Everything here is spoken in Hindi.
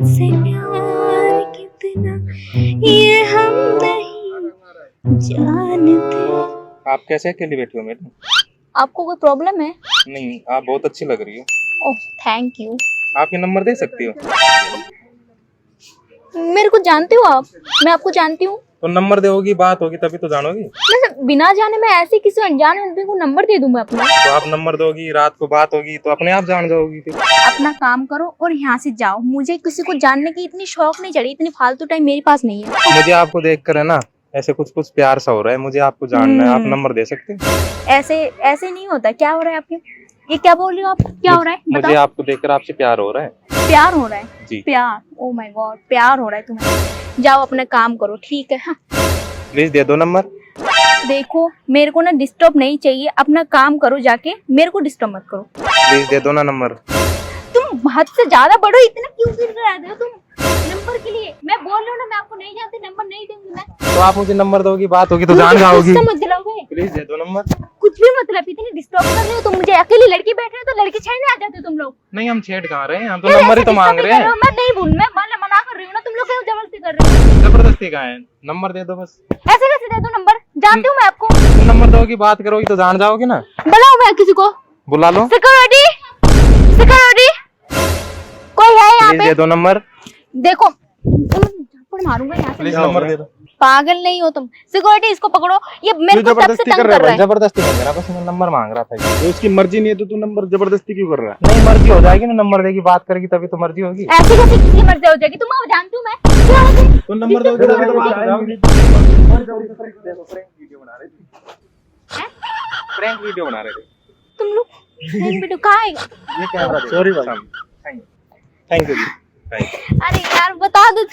तुझसे प्यार कितना ये हम नहीं जानते। आप कैसे अकेले बैठे हो मैडम? आपको कोई प्रॉब्लम है? नहीं, आप बहुत अच्छी लग रही हो। Oh thank you. आप ये नंबर दे सकती हो? मेरे को जानती हो आप? मैं आपको जानती हूँ। तो नंबर दोगी, बात होगी तभी तो जानोगी। मैं बिना जाने मैं ऐसे किसी अनजान आदमी को नंबर दे दूं मैं अपना? तो आप नंबर दोगी, रात को बात होगी तो अपने आप जान जाओगी फिर। अपना काम करो और यहाँ से जाओ। मुझे किसी को जानने की इतनी शौक नहीं चढ़ी, इतनी फालतू टाइम मेरे पास नहीं है। मुझे आपको देख कर है ना ऐसे कुछ कुछ प्यार सा हो रहा है, मुझे आपको जानना है। आप नंबर दे सकते हैं? ऐसे ऐसे नहीं होता। क्या हो रहा है आपके? ये क्या बोल रही हो आप? क्या हो रहा है मुझे बताओ। आपको देखकर आपसे प्यार हो रहा है। प्यार हो रहा है? जी। प्यार? ओ माय गॉड, प्यार हो रहा है तुम्हें? जाओ अपना काम करो, ठीक है? हाँ प्लीज दे दो नंबर। देखो मेरे को ना डिस्टर्ब नहीं चाहिए, अपना काम करो जाके, मेरे को डिस्टर्ब मत करो। प्लीज दे दो ना नंबर। तुम हद से ज्यादा बड़ो, इतना क्यों गिर रहे हो तुम नंबर के लिए? मैं बोल रही हूँ ना, मैं आपको नहीं जानती, नंबर नहीं दूंगी मैं। तो आप मुझे नंबर दोगी, बात होगी तो जान जाओगी। गुस्सा मत दिलाओगे। प्लीज दे दो नंबर। कुछ भी मतलब, इतनी डिस्टर्ब कर रहे हो तुम मुझे। अकेली लड़की बैठ रहे हो तो लड़की छेड़ने आ जाते हो तुम लोग। नहीं, हम छेड़ कहाँ रहे हैं, हम तो यार, नंबर ही ऐसे तो मांग disturb रहे कर हैं। हो। मैं नहीं बोल, मैं मना कर रही हूँ ना, तुम लोग क्यों जबरदस्ती कर रहे हो? जबरदस्ती कहाँ है, नंबर दे दो बस। ऐसे कैसे दे दो नंबर? जानती हूँ मैं आपको। तो नंबर दोगी, बात करोगी तो जान जाओगी ना। बुलाओ मैं किसी को। बुला लो। सिक्योरिटी, सिक्योरिटी, कोई है यहाँ प्लीज पे? दे दो नंबर। देखो थप्पड़ मारूंगा यहाँ से। प्लीज नंबर दे दो। पागल नहीं हो तुम? सिक्योरिटी इसको पकड़ो, ये मेरे को तब से जबरदस्ती तंग कर कर रहा रहा है। है। जबरदस्ती नहीं कर रहा, बस मैं नंबर मांग रहा था। तो उसकी मर्जी नहीं है तो तू नंबर जबरदस्ती क्यों कर रहा है? नहीं, मर्जी हो जाएगी ना, नंबर देगी, बात करेगी तभी तो मर्जी होगी। ऐसे कैसे किसी की मर्जी हो जाएगी? तुम जानती हूँ मैं। क्या है तुम? तो नंबर दो दे दो, दे दो, बात हो जाएगी। प्रैंक वीडियो बना रहे थे। तुम लोग वीडियो कहाँ है? ये कैमरा सॉरी भाई। थैंक यू जी, थैंक यू। अरे यार बता दो।